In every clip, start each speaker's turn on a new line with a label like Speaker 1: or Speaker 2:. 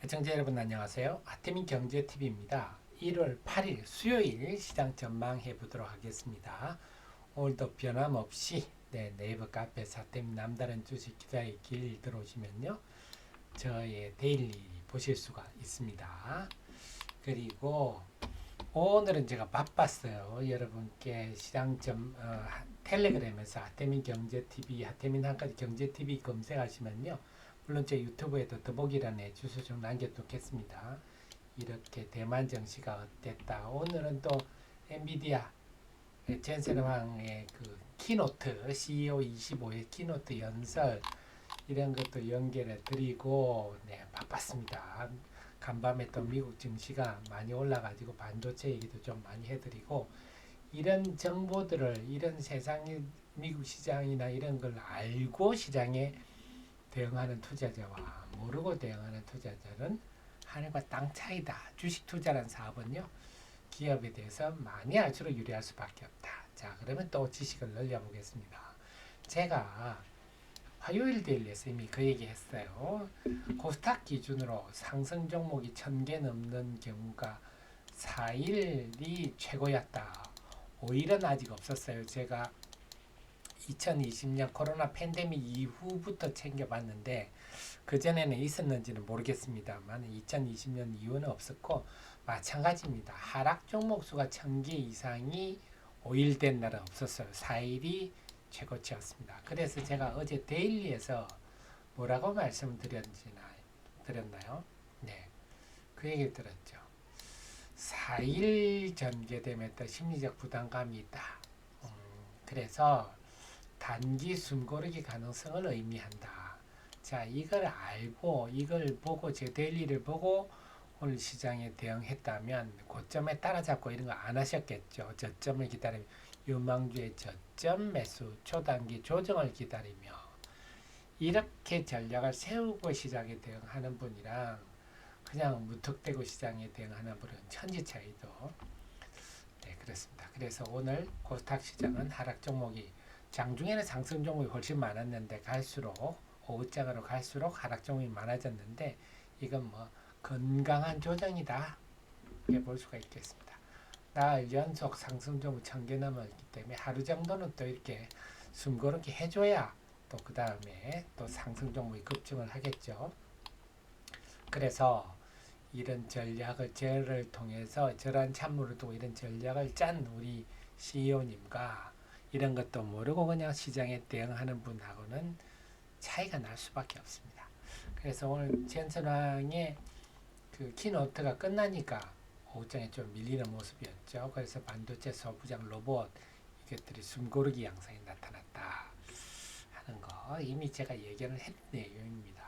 Speaker 1: 시청자 여러분 안녕하세요. 아태민 경제TV입니다. 1월 8일 수요일 시장 전망해 보도록 하겠습니다. 오늘도 변함없이 네이버 카페에서 아태민 남다른 주식 기자의 길 들어오시면요. 저의 데일리 보실 수가 있습니다. 그리고 오늘은 제가 바빴어요. 여러분께 텔레그램에서 아태민 경제TV, 아태민 한가지 경제TV 검색하시면요. 물론 제 유튜브에도 더보기란에 주소 좀 남겨두겠습니다. 이렇게 대만 정시가 어땠다. 오늘은 또 엔비디아 젠센 황의 그 키노트 CEO 25의 키노트 연설 이런 것도 연결해 드리고 바빴습니다. 간밤에 또 미국 증시가 많이 올라가지고 반도체 얘기도 좀 많이 해드리고 이런 정보들을 이런 세상의 미국 시장이나 이런 걸 알고 시장에 대응하는 투자자와 모르고 대응하는 투자자는 하늘과 땅 차이다. 주식 투자라는 사업은요. 기업에 대해서 많이 알수록 유리할 수밖에 없다. 자, 그러면 또 지식을 늘려보겠습니다. 제가 화요일 데일리에서 이미 그 얘기 했어요. 코스닥 기준으로 상승 종목이 1000개 넘는 경우가 4일이 최고였다. 5일은 아직 없었어요. 제가 2020년 코로나 팬데믹 이후부터 챙겨봤는데 그전에는 있었는지는 모르겠습니다만 2020년 이후는 없었고 마찬가지입니다. 하락 종목 수가 1000개 이상이 5일 된 날은 없었어요. 4일이 최고치였습니다. 그래서 제가 어제 데일리에서 뭐라고 드렸나요? 네, 그 얘기를 들었죠. 4일 전개되면 또 심리적 부담감이 있다. 그래서 단기 숨고르기 가능성을 의미한다. 자, 이걸 알고 이걸 보고 제 데일리를 보고 오늘 시장에 대응했다면 고점에 따라잡고 이런 거 안 하셨겠죠. 저점을 기다리며 유망주의 저점 매수 초단기 조정을 기다리며 이렇게 전략을 세우고 시장에 대응하는 분이랑 그냥 무턱대고 시장에 대응하는 분은 천지 차이도 그렇습니다. 그래서 오늘 코스닥 시장은 하락 종목이 장중에는 상승 종목이 훨씬 많았는데 갈수록 오후장으로 갈수록 하락 종목이 많아졌는데 이건 뭐 건강한 조정이다 이렇게 볼 수가 있겠습니다. 나흘 연속 상승 종목 1000개 넘었기 때문에 하루 정도는 또 이렇게 숨고르게 해줘야 또 그 다음에 또 상승 종목이 급증을 하겠죠. 그래서 이런 전략을 저를 통해서 저런 찬물을 두고 이런 전략을 짠 우리 CEO님과 이런 것도 모르고 그냥 시장에 대응하는 분하고는 차이가 날 수밖에 없습니다. 그래서 오늘 젠슨왕의 그 키노트가 끝나니까 오후장에 좀 밀리는 모습이었죠. 그래서 반도체 소부장 로봇 이것들이 숨고르기 양상이 나타났다 하는 거 이미 제가 예견을 했 내용입니다.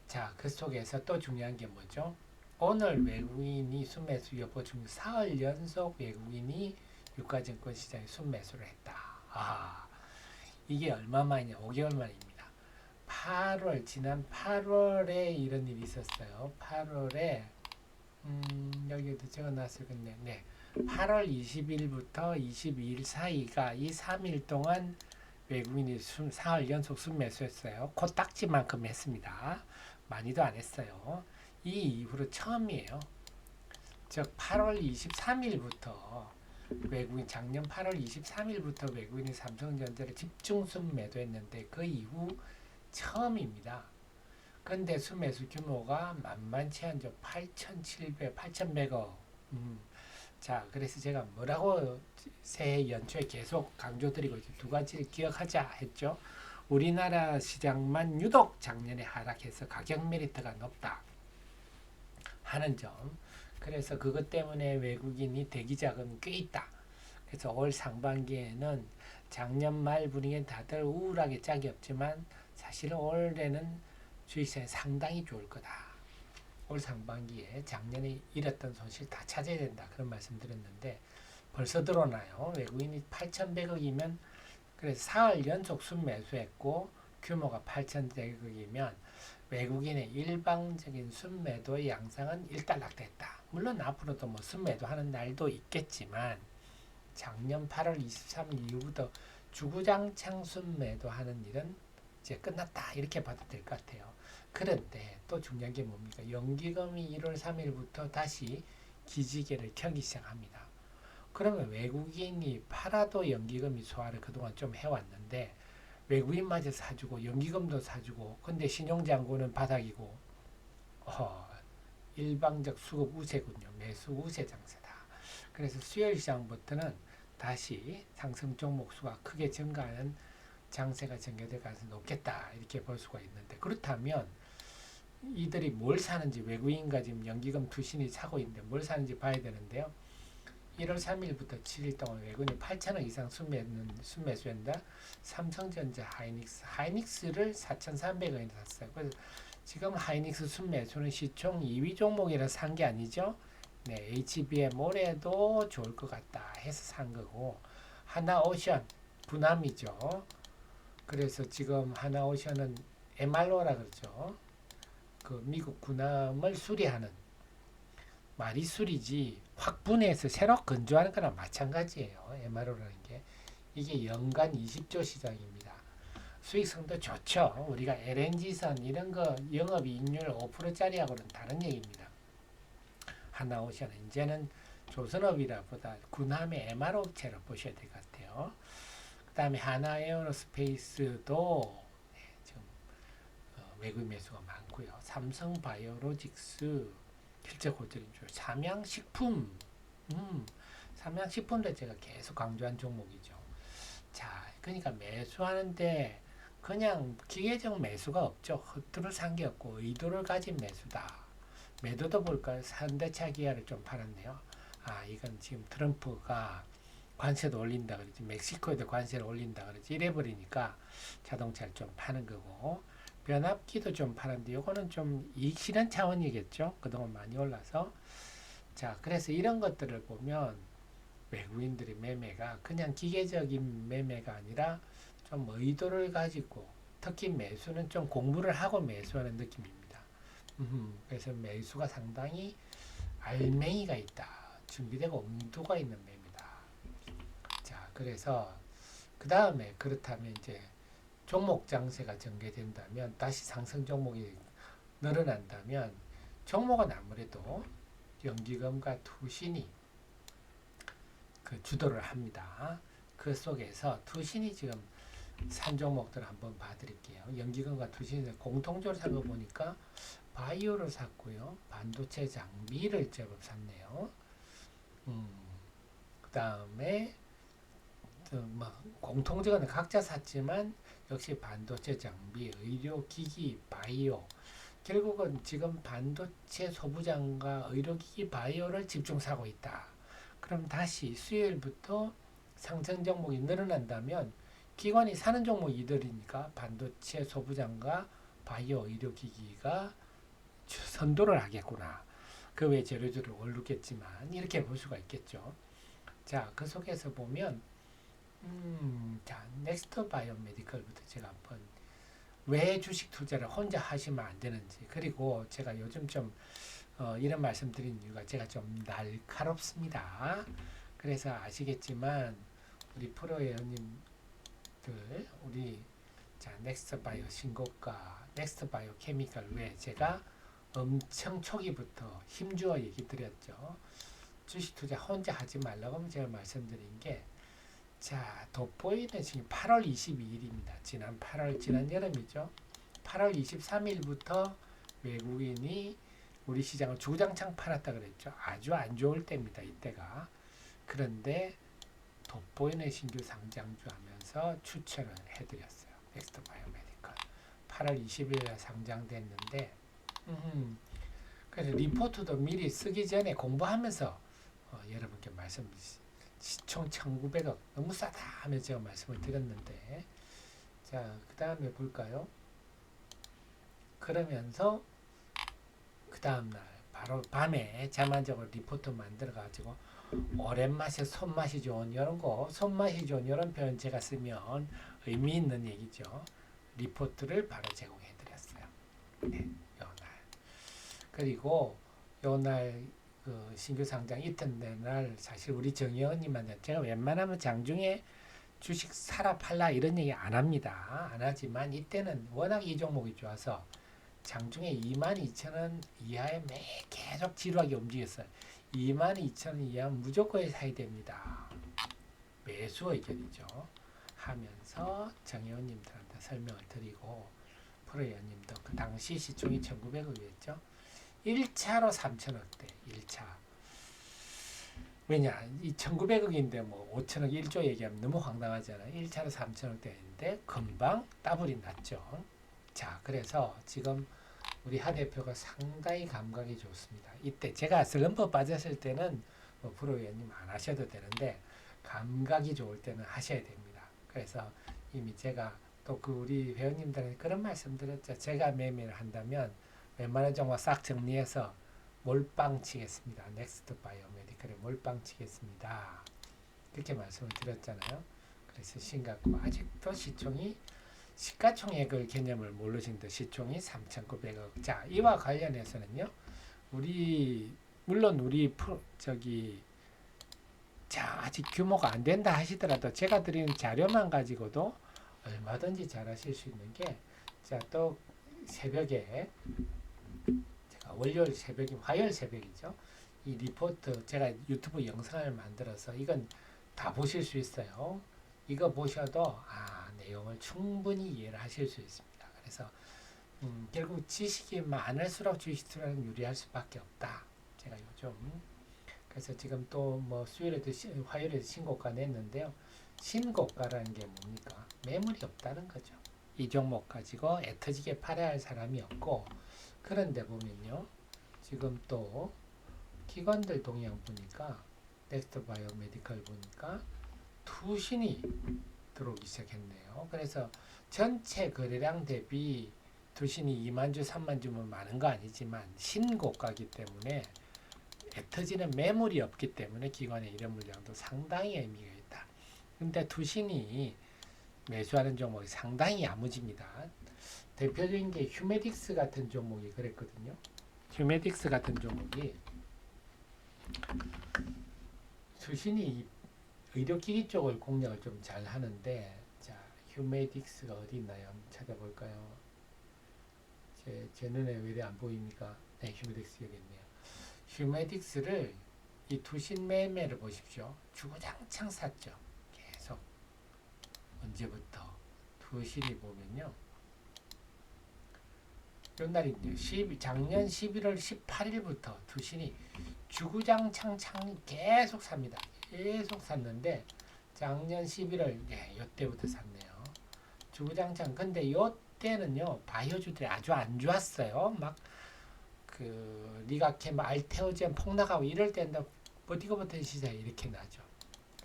Speaker 1: 자, 그 속에서 또 중요한 게 뭐죠? 오늘 외국인이 순매수 여부 중 4월 연속 외국인이 유가증권 시장에 순매수를 했다. 아, 이게 얼마 만이냐? 5개월 만입니다. 지난 8월에 이런 일이 있었어요. 8월에 여기도 적어놨을 건데, 네. 8월 20일부터 22일 사이가 이 3일 동안 외국인이 4월 연속 순매수했어요. 코딱지만큼 했습니다. 많이도 안 했어요. 이 이후로 처음이에요. 즉 8월 23일부터 작년 8월 23일부터 외국인이 삼성전자를 집중 순매도했는데 그 이후 처음입니다. 근데 순매수 규모가 만만치 않죠. 8,100억. 자, 그래서 제가 뭐라고 새해 연초에 계속 강조드리고 두 가지를 기억하자 했죠. 우리나라 시장만 유독 작년에 하락해서 가격 메리트가 높다 하는 점. 그래서 그것 때문에 외국인이 대기 자금이 꽤 있다. 그래서 올 상반기에는 작년 말 분위기는 다들 우울하게 짝이 없지만 사실은 올해는 주식시장이 상당히 좋을 거다. 올 상반기에 작년에 잃었던 손실 다 찾아야 된다. 그런 말씀 드렸는데 벌써 드러나요. 외국인이 8,100억이면 그래서 4월 연속 순매수했고 규모가 8,100억이면 외국인의 일방적인 순매도의 양상은 일단락됐다. 물론 앞으로도 뭐 순매도 하는 날도 있겠지만 작년 8월 23일 이후부터 주구장창 순매도 하는 일은 이제 끝났다. 이렇게 봐도 될 것 같아요. 그런데 또 중요한 게 뭡니까? 연기금이 1월 3일부터 다시 기지개를 켜기 시작합니다. 그러면 외국인이 팔아도 연기금이 소화를 그동안 좀 해왔는데 외국인마저 사주고 연기금도 사주고 근데 신용잔고는 바닥이고 일방적 수급 우세군요. 매수 우세 장세다. 그래서 수요일 시장부터는 다시 상승 종목 수가 크게 증가하는 장세가 전개될 가능성이 높겠다. 이렇게 볼 수가 있는데 그렇다면 이들이 뭘 사는지 외국인과 지금 연기금 투신이 사고 있는데 뭘 사는지 봐야 되는데요. 1월 3일부터 7일 동안 외국인이 8천억 이상 순매수한다. 삼성전자, 하이닉스를 4,300원에 샀어요. 그래서 지금 하이닉스 순매수는 시총 2위 종목이라 산 게 아니죠. 네, HBM 올해도 좋을 것 같다 해서 산 거고 하나오션 군함이죠. 그래서 지금 하나오션은 MRO라 그러죠. 그 미국 군함을 수리하는 말이 수리지 확 분해해서 새로 건조하는 거랑 마찬가지예요. MRO라는 게 이게 연간 20조 시장입니다. 수익성도 좋죠. 우리가 LNG선 이런 거 영업이익률 5%짜리하고는 다른 얘기입니다. 하나오션 이제는 조선업이라보다 군함의 MRO 업체로 보셔야 될 것 같아요. 그 다음에 하나에어로스페이스도 지금 외국 매수가 많고요. 삼성바이오로직스 실제 고점주, 삼양식품, 삼양식품도 제가 계속 강조한 종목이죠. 자, 그러니까 매수하는데 그냥 기계적 매수가 없죠. 헛들을 산 게 없고 의도를 가진 매수다. 매도도 볼까요? 현대차 기아를 좀 팔았네요. 아, 이건 지금 트럼프가 관세도 올린다 그러지, 멕시코에도 관세를 올린다 그러지, 이래버리니까 자동차를 좀 파는 거고, 변압기도 좀 파는데 요거는 좀 이익 실현 차원이겠죠. 그동안 많이 올라서. 자, 그래서 이런 것들을 보면 외국인들의 매매가 그냥 기계적인 매매가 아니라 좀 의도를 가지고, 특히 매수는 좀 공부를 하고 매수하는 느낌입니다. 그래서 매수가 상당히 알맹이가 있다. 준비되고 의도가 있는 매매다. 자, 그래서 그 다음에 그렇다면 이제 종목 장세가 전개된다면 다시 상승 종목이 늘어난다면 종목은 아무래도 연기금과 투신이 그 주도를 합니다. 그 속에서 투신이 지금 산 종목들 한번 봐드릴게요. 연기금과 투신이 공통적으로 산 거 보니까 바이오를 샀고요. 반도체 장비를 제법 샀네요. 그 다음에 공통적으로 각자 샀지만 역시 반도체 장비, 의료기기, 바이오. 결국은 지금 반도체 소부장과 의료기기, 바이오를 집중 사고 있다. 그럼 다시 수요일부터 상승 종목이 늘어난다면 기관이 사는 종목이 이들이니까 반도체 소부장과 바이오, 의료기기가 선도를 하겠구나. 그 외 재료들을 오르겠지만 이렇게 볼 수가 있겠죠. 자, 그 속에서 보면 자, 넥스트 바이오메디컬부터 제가 한번 왜 주식 투자를 혼자 하시면 안 되는지, 그리고 제가 요즘 좀 이런 말씀 드린 이유가 제가 좀 날카롭습니다. 그래서 아시겠지만 우리 프로회원님들 우리 자, 넥스트 바이오 신고가, 넥스트 바이오 케미컬 외에 제가 엄청 초기부터 힘주어 얘기 드렸죠. 주식 투자 혼자 하지 말라고 제가 말씀드린 게, 자, 돋보이는 지금 8월 22일입니다. 지난 여름이죠. 8월 23일부터 외국인이 우리 시장을 주장창 팔았다 그랬죠. 아주 안 좋을 때입니다. 이때가. 그런데 돋보이는 신규 상장주 하면서 추천을 해드렸어요. 넥스트 바이오메디컬. 8월 20일에 상장됐는데, 그래서 리포트도 미리 쓰기 전에 공부하면서 여러분께 말씀드렸습니다. 시총 1,900억 너무 싸다 하면서 제가 말씀을 드렸는데, 자, 그 다음에 볼까요? 그러면서 그 다음날 바로 밤에 자만적으로 리포트 만들어 가지고 오랜맛에 손맛이 좋은 이런 거, 손맛이 좋은 이런 표현 제가 쓰면 의미 있는 얘기죠. 리포트를 바로 제공해 드렸어요. 네, 요날. 그리고 요날 그 신규 상장 이튿날 사실 우리 정의원님한테 제가 웬만하면 장중에 주식 사라 팔라 이런 얘기 안 합니다. 안 하지만 이때는 워낙 이 종목이 좋아서 장중에 22,000원 이하에 매 계속 지루하게 움직였어요. 22,000원 이하 무조건 사야 됩니다. 매수 의견이죠. 하면서 정의원님들한테 설명을 드리고 프로의원님도 그 당시 시총이 1,900억이었죠. 1차로 3천억대 1차. 왜냐 이 1,900억인데 뭐 5천억 1조 얘기하면 너무 황당하잖아요. 1차로 3천억대인데 금방 더블이 났죠. 자 그래서 지금 우리 하 대표가 상당히 감각이 좋습니다. 이때 제가 슬럼프 빠졌을 때는 뭐 프로의원님 안 하셔도 되는데 감각이 좋을 때는 하셔야 됩니다. 그래서 이미 제가 또 그 우리 회원님들한테 그런 말씀 드렸죠. 제가 매매를 한다면 웬만한 종목 싹 정리해서 몰빵 치겠습니다. 넥스트 바이오메디컬에 몰빵 치겠습니다. 그렇게 말씀을 드렸잖아요. 그래서 신갖고 아직도 시총이 시가총액을 개념을 모르시는데 시총이 3,900억. 자, 이와 관련해서는요. 물론 우리 자, 아직 규모가 안 된다 하시더라도 제가 드리는 자료만 가지고도 얼마든지 잘 하실 수 있는 게, 자, 또 새벽에 제가 월요일 새벽이 화요일 새벽이죠. 이 리포트 제가 유튜브 영상을 만들어서 이건 다 보실 수 있어요. 이거 보셔도 내용을 충분히 이해를 하실 수 있습니다. 그래서 결국 지식이 많을수록 주식 투자는 유리할 수밖에 없다. 제가 요즘 그래서 지금 또 뭐 수요일에도 화요일에도 신고가 냈는데요. 신고가라는 게 뭡니까? 매물이 없다는 거죠. 이 종목 가지고 애터지게 팔아야 할 사람이 없고, 그런데 보면요. 지금 또 기관들 동향 보니까 넥스트 바이오메디컬 보니까 투신이 들어오기 시작했네요. 그래서 전체 거래량 대비 투신이 2만 주, 3만 주면 많은 거 아니지만 신고가기 때문에 애터지는 매물이 없기 때문에 기관의 이런 물량도 상당히 의미가 있다. 근데 투신이 매수하는 종목이 상당히 야무집니다. 대표적인 게 휴메딕스 같은 종목이 그랬거든요. 휴메딕스 같은 종목이 투신이 의료기기 쪽을 공략을 좀 잘 하는데, 자, 휴메딕스가 어디 있나요? 한번 찾아볼까요? 제 눈에 왜 이래 안 보입니까? 네, 휴메딕스 여기 있네요. 휴메딕스를 이 투신 매매를 보십시오. 주구장창 샀죠. 계속. 언제부터? 투신이 보면요. 요날이요. 작년 11월 18일부터 투신이 주구장창 계속 삽니다. 계속 샀는데 작년 11월 요때부터 샀네요. 주구장창. 근데 요때는요. 바이오주들이 아주 안 좋았어요. 막 리가캠, 알테오젠 폭락하고 이럴 때는 버티고부터 시장이 이렇게 나죠.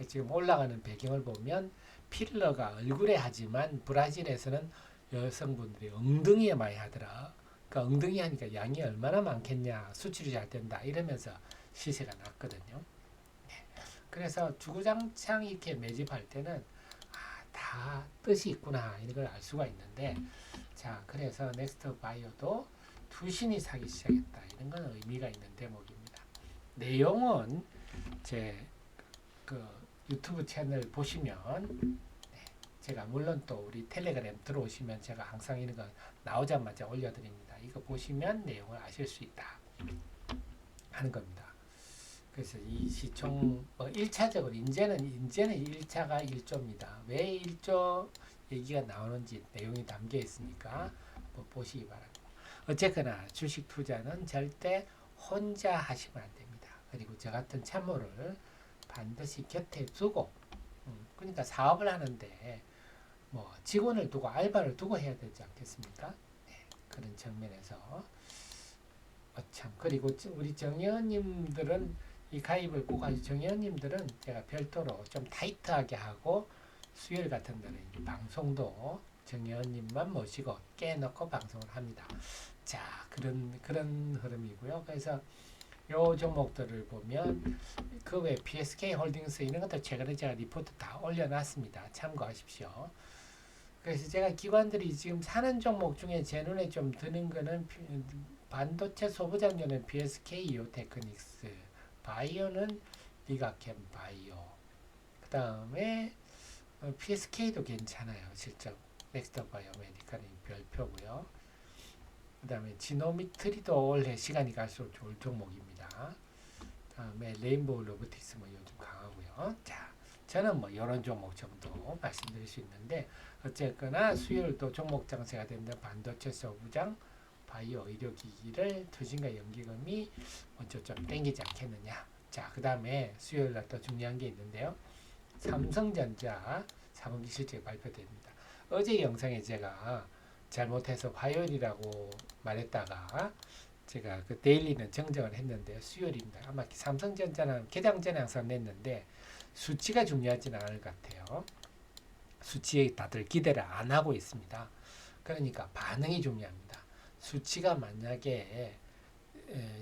Speaker 1: 지금 올라가는 배경을 보면 필러가 얼굴에 하지만 브라질에서는 여성분들이 엉덩이에 많이 하더라. 그러니까 엉덩이 하니까 양이 얼마나 많겠냐, 수출이 잘 된다 이러면서 시세가 났거든요. 그래서 주구장창 이렇게 매집할 때는 다 뜻이 있구나 이런 걸 알 수가 있는데, 자 그래서 넥스트 바이오도 투신이 사기 시작했다. 이런 건 의미가 있는 대목입니다. 내용은 제 유튜브 채널 보시면, 제가 물론 또 우리 텔레그램 들어오시면 제가 항상 이런 거 나오자마자 올려드립니다. 이거 보시면 내용을 아실 수 있다 하는 겁니다. 그래서 이 시총 1차적으로 이제는 1차가 1조입니다. 왜 1조 얘기가 나오는지 내용이 담겨 있으니까 한번 보시기 바랍니다. 어쨌거나 주식 투자는 절대 혼자 하시면 안 됩니다. 그리고 저 같은 참모를 반드시 곁에 두고, 그러니까 사업을 하는데 뭐 직원을 두고 알바를 두고 해야 되지 않겠습니까? 네, 그런 측면에서 참. 그리고 우리 정의원님들은 이 가입을 꼭 하시. 정의원님들은 제가 별도로 좀 타이트하게 하고 수요일 같은 날에 방송도 정의원님만 모시고 깨놓고 방송을 합니다. 자, 그런 흐름이고요. 그래서 요 종목들을 보면 그 외 PSK 홀딩스 이런 것도 최근에 제가 리포트 다 올려놨습니다. 참고하십시오. 그래서 제가 기관들이 지금 사는 종목 중에 제 눈에 좀 드는 거는 반도체 소부장료는 PSK 이오테크닉스, 바이오는 리가캠 바이오, 그 다음에 PSK도 괜찮아요. 실적 넥스트 바이오메디컬이 별표고요. 그다음에 지노미트리도 올해 시간이 갈수록 좋을 종목입니다. 다음에 레인보우 로보틱스 뭐 요즘 강하고요. 자, 저는 뭐 이런 종목 정도 말씀드릴 수 있는데 어쨌거나 수요일도 종목 장세가 된다. 반도체 소부장, 바이오 의료기기를 투신과 연기금이 먼저 좀 땡기지 않겠느냐. 자, 그 다음에 수요일 날 또 중요한 게 있는데요. 삼성전자 4분기 실적 발표됩니다. 어제 영상에 제가 잘못해서 화요일이라고 말했다가 제가 그 데일리는 정정을 했는데 수요일입니다. 아마 삼성전자는 개장 전에 항상 냈는데 수치가 중요하지는 않을 것 같아요. 수치에 다들 기대를 안 하고 있습니다. 그러니까 반응이 중요합니다. 수치가 만약에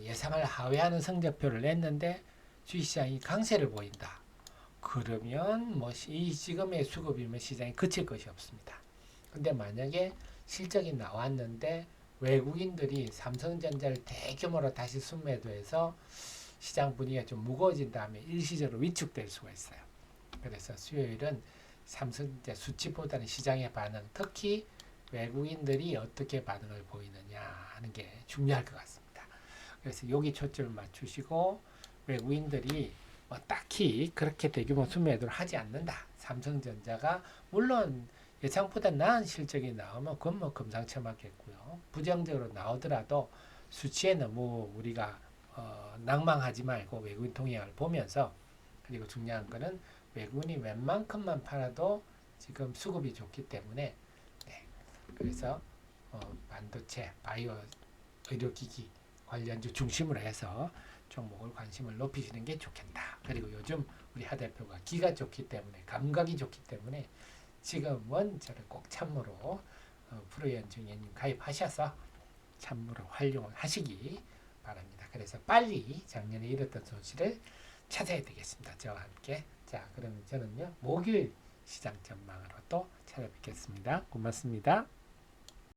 Speaker 1: 예상을 하회하는 성적표를 냈는데 주식시장이 강세를 보인다. 그러면 뭐 이 지금의 수급이면 시장이 그칠 것이 없습니다. 근데 만약에 실적이 나왔는데 외국인들이 삼성전자를 대규모로 다시 순매도해서 시장 분위기가 좀 무거워진 다음에 일시적으로 위축될 수가 있어요. 그래서 수요일은 삼성전자 수치보다는 시장의 반응, 특히 외국인들이 어떻게 반응을 보이느냐 하는 게 중요할 것 같습니다. 그래서 여기 초점을 맞추시고 외국인들이 뭐 딱히 그렇게 대규모 순매도를 하지 않는다. 삼성전자가 물론 예상보다 나은 실적이 나오면 그건 뭐 금상첨화겠고요. 부정적으로 나오더라도 수치에 너무 우리가 낭망하지 말고 외국인 통행을 보면서 그리고 중요한 거는 외국인이 웬만큼만 팔아도 지금 수급이 좋기 때문에 네. 그래서 반도체, 바이오, 의료기기 관련주 중심으로 해서 종목을 관심을 높이시는 게 좋겠다. 그리고 요즘 우리 하 대표가 기가 좋기 때문에 감각이 좋기 때문에 지금은 저를 꼭 참고로 프로연중에님 가입하셔서 참고로 활용을 하시기 바랍니다. 그래서 빨리 작년에 잃었던 손실을 찾아야 되겠습니다. 저와 함께. 자, 그러면 저는요 목요일 시장 전망으로 또 찾아뵙겠습니다. 고맙습니다.